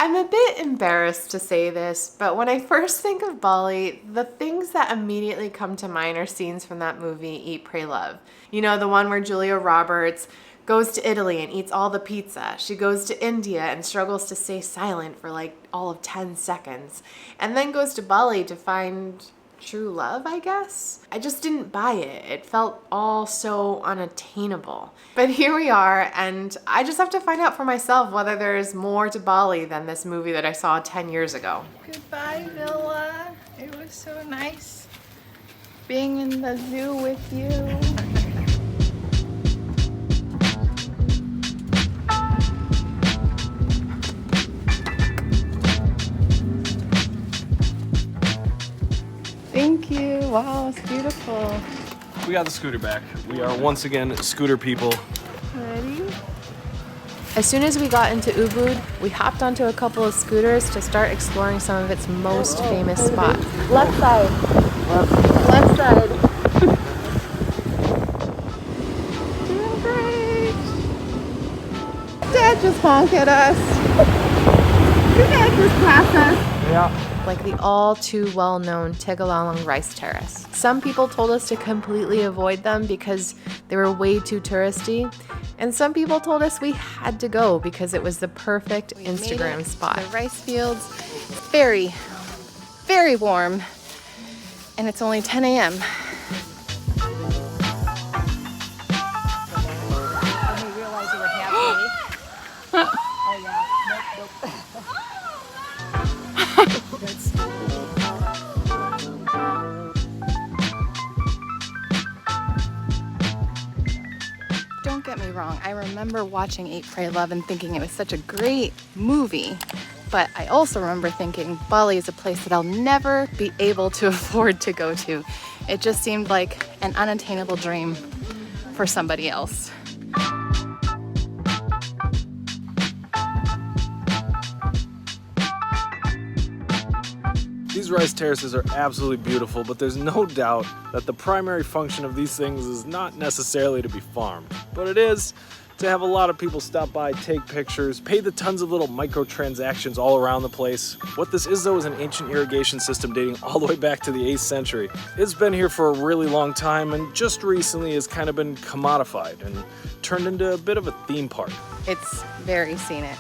I'm a bit embarrassed to say this, but when I first think of Bali, the things that immediately come to mind are scenes from that movie, Eat, Pray, Love. You know, the one where Julia Roberts goes to Italy and eats all the pizza. She goes to India and struggles to stay silent for like all of 10 seconds. And then goes to Bali to find true love, I guess. I just didn't buy it. It felt all so unattainable. But here we are, and I just have to find out for myself whether there's more to Bali than this movie that I saw 10 years ago. Goodbye, Villa. It was so nice being in the zoo with you. Thank you. Wow, it's beautiful. We got the scooter back. We are once again scooter people. Ready? As soon as we got into Ubud, we hopped onto a couple of scooters to start exploring some of its most famous spots. Left side. Left side. Doing great. Dad just honked at us. Your dad just passed us. Yeah. Like the all too well-known Tegallalang rice terrace. Some people told us to completely avoid them because they were way too touristy, and some people told us we had to go because it was the perfect Instagram spot. The rice fields, very, very warm, and it's only 10 a.m. Don't get me wrong, I remember watching Eat, Pray, Love and thinking it was such a great movie, but I also remember thinking Bali is a place that I'll never be able to afford to go to. It just seemed like an unattainable dream for somebody else. These rice terraces are absolutely beautiful, but there's no doubt that the primary function of these things is not necessarily to be farmed, but it is to have a lot of people stop by, take pictures, pay the tons of little microtransactions all around the place. What this is though is an ancient irrigation system dating all the way back to the 8th century. It's been here for a really long time and just recently has kind of been commodified and turned into a bit of a theme park. It's very scenic.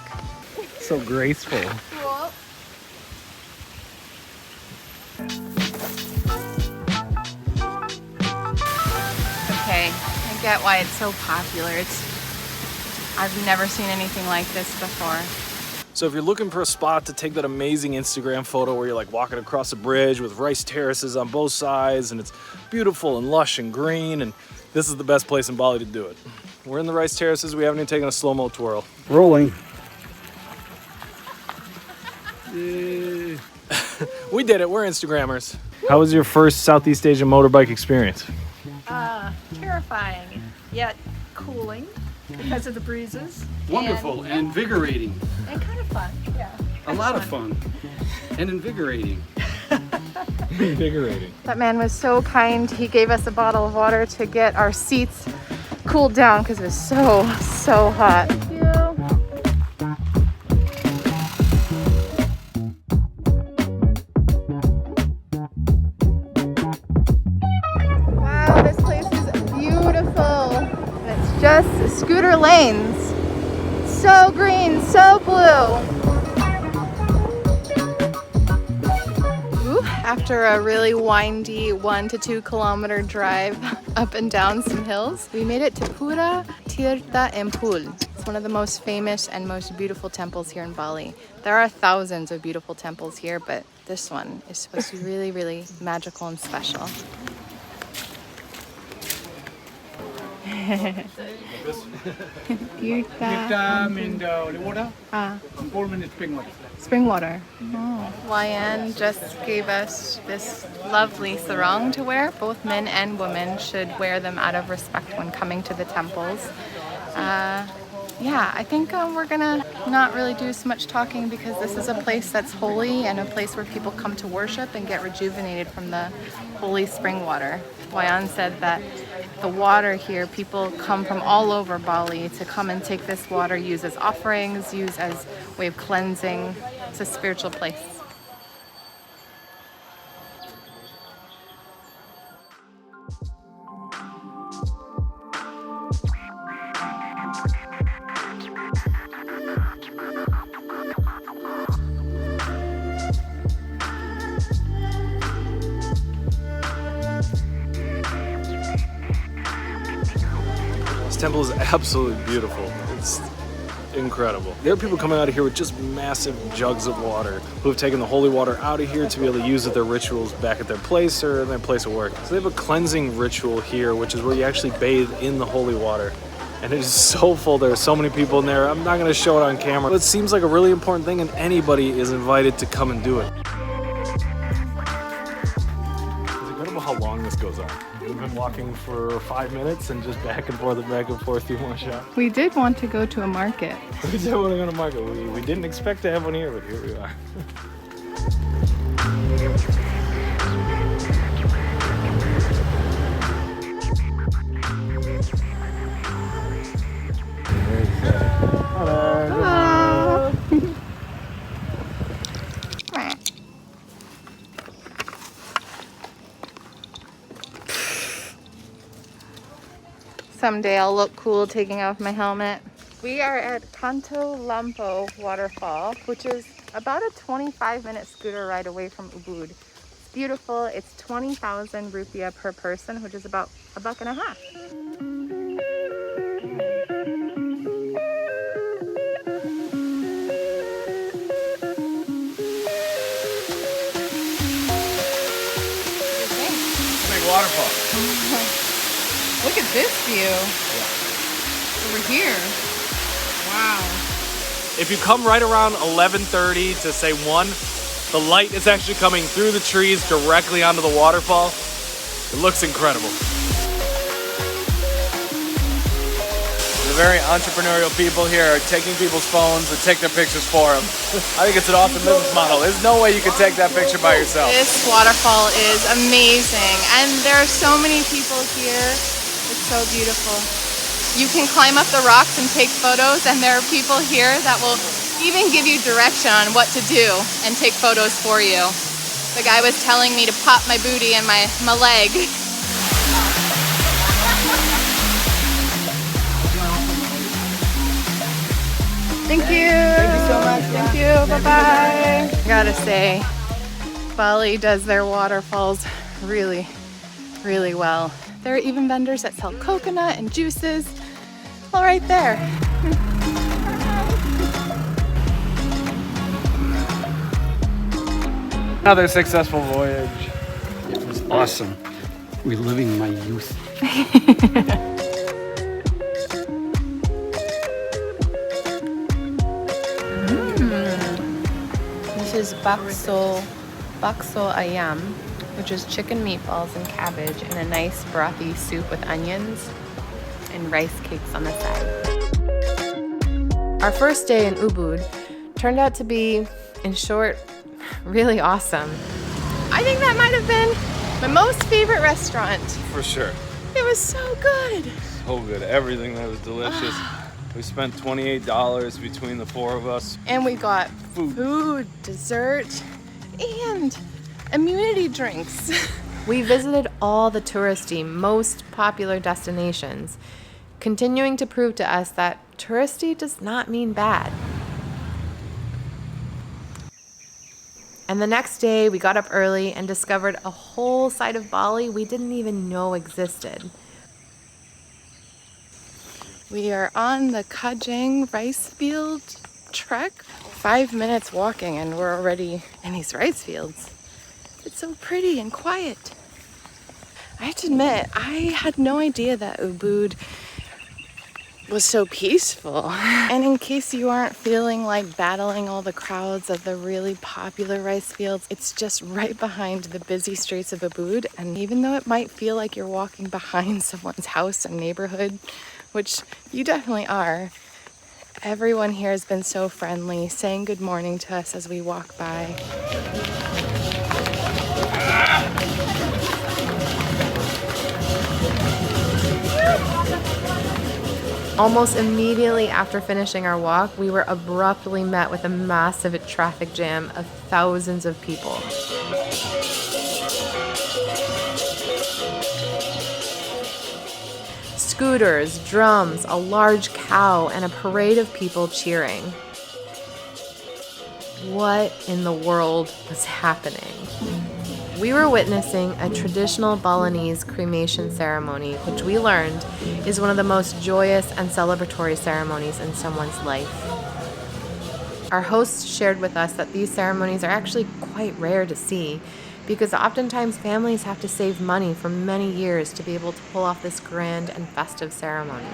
So graceful. Cool. Okay, I get why it's so popular. I've never seen anything like this before. So if you're looking for a spot to take that amazing Instagram photo where you're like walking across a bridge with rice terraces on both sides and it's beautiful and lush and green, and this is the best place in Bali to do it. We're in the rice terraces. We haven't even taken a slow-mo twirl. Rolling. We did it. We're Instagrammers. How was your first Southeast Asian motorbike experience? Terrifying, yet cooling because of the breezes. Wonderful and invigorating. And kind of fun, yeah. A lot of fun and invigorating. Invigorating. That man was so kind. He gave us a bottle of water to get our seats cooled down because it was so hot. Thank you. Wow, this place is beautiful. And it's just scooter lanes. So green, so blue. After a really windy 1 to 2 kilometer drive up and down some hills, we made it to Pura Tirta Empul. It's one of the most famous and most beautiful temples here in Bali. There are thousands of beautiful temples here, but this one is supposed to be really, really magical and special. Tirta means the water. Cold means spring water. Spring water. Oh. Lian just gave us this lovely sarong to wear. Both men and women should wear them out of respect when coming to the temples. Yeah, I think we're gonna not really do so much talking because this is a place that's holy and a place where people come to worship and get rejuvenated from the holy spring water. Wayan said that the water here, people come from all over Bali to come and take this water, use as offerings, use as way of cleansing. It's a spiritual place. This temple is absolutely beautiful. It's incredible. There are people coming out of here with just massive jugs of water who have taken the holy water out of here to be able to use at their rituals back at their place or in their place of work. So they have a cleansing ritual here, which is where you actually bathe in the holy water. And it is so full. There are so many people in there. I'm not going to show it on camera, but it seems like a really important thing, and anybody is invited to come and do it. It's incredible how long this goes on. We've been walking for 5 minutes and just back and forth, through one shot. We did want to go to a market. We did want to go to market. We didn't expect to have one here, but here we are. Hello. Someday I'll look cool taking off my helmet. We are at Kanto Lampo waterfall, which is about a 25-minute scooter ride away from Ubud. It's beautiful. It's 20,000 rupiah per person, which is about $1.50. Big waterfall. Look at this view. Over here. Wow. If you come right around 11:30 to say 1, the light is actually coming through the trees directly onto the waterfall. It looks incredible. The very entrepreneurial people here are taking people's phones and take their pictures for them. I think it's an awesome business model. There's no way you could take that picture by yourself. This waterfall is amazing, and there are so many people here. It's so beautiful. You can climb up the rocks and take photos, and there are people here that will even give you direction on what to do and take photos for you. The guy was telling me to pop my booty and my leg. Thank you. Thank you so much. Thank you. Bye-bye. Gotta say, Bali does their waterfalls really, really well. There are even vendors that sell coconut and juices. All right there. Another successful voyage. It was awesome. Reliving my youth. This is bakso ayam, which is chicken meatballs and cabbage in a nice brothy soup with onions and rice cakes on the side. Our first day in Ubud turned out to be, in short, really awesome. I think that might have been my most favorite restaurant. For sure. It was so good. So good. Everything that was delicious. We spent $28 between the 4 of us. And we got food, dessert, and immunity drinks. We visited all the touristy, most popular destinations, continuing to prove to us that touristy does not mean bad. And the next day, we got up early and discovered a whole side of Bali we didn't even know existed. We are on the Kajang rice field trek. 5 minutes walking and we're already in these rice fields. It's so pretty and quiet. I have to admit, I had no idea that Ubud was so peaceful. And in case you aren't feeling like battling all the crowds of the really popular rice fields, it's just right behind the busy streets of Ubud. And even though it might feel like you're walking behind someone's house and neighborhood, which you definitely are, everyone here has been so friendly, saying good morning to us as we walk by. Almost immediately after finishing our walk, we were abruptly met with a massive traffic jam of thousands of people. Scooters, drums, a large cow, and a parade of people cheering. What in the world was happening? We were witnessing a traditional Balinese cremation ceremony, which we learned is one of the most joyous and celebratory ceremonies in someone's life. Our hosts shared with us that these ceremonies are actually quite rare to see because oftentimes families have to save money for many years to be able to pull off this grand and festive ceremony.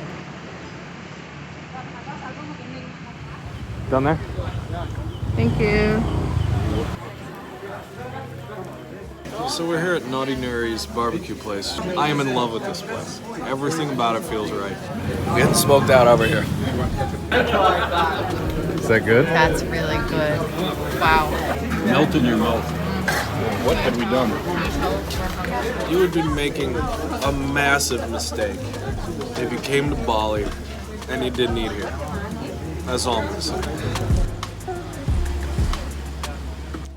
Down there? Thank you. So we're here at Naughty Nuri's barbecue place. I am in love with this place. Everything about it feels right. Getting smoked out over here. Is that good? That's really good. Wow. Melt in your mouth. What have we done? You would be making a massive mistake if you came to Bali and you didn't eat here. That's all I'm gonna say.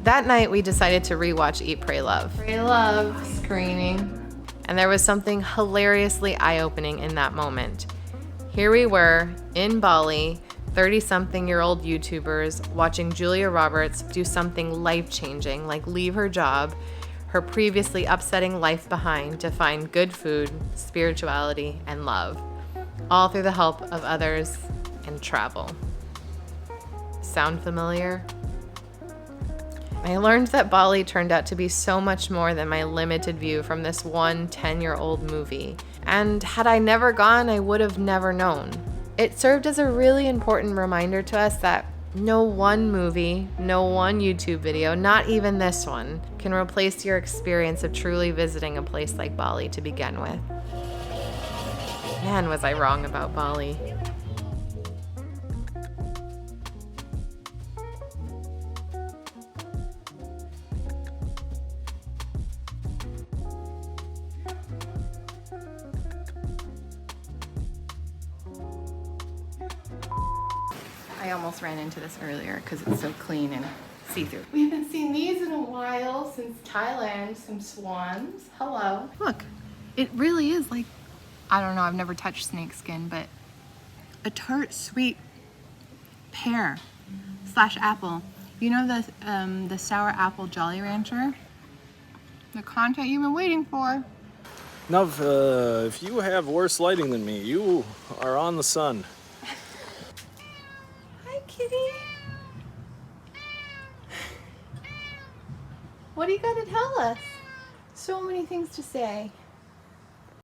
That night, we decided to rewatch Eat, Pray, Love. Pray, love screening. And there was something hilariously eye-opening in that moment. Here we were, in Bali, 30-something-year-old YouTubers watching Julia Roberts do something life-changing, like leave her job, her previously upsetting life behind to find good food, spirituality, and love, all through the help of others and travel. Sound familiar? I learned that Bali turned out to be so much more than my limited view from this one 10-year-old movie. And had I never gone, I would have never known. It served as a really important reminder to us that no one movie, no one YouTube video, not even this one, can replace your experience of truly visiting a place like Bali to begin with. Man, was I wrong about Bali. I almost ran into this earlier because it's so clean and see-through. We haven't seen these in a while since Thailand. Some swans. Hello. Look, it really is like, I don't know, I've never touched snake skin, but a tart, sweet pear / apple. You know the sour apple Jolly Rancher? The content you've been waiting for. Now, if you have worse lighting than me, you are on the sun. Hi, kitty. What do you got to tell us? So many things to say.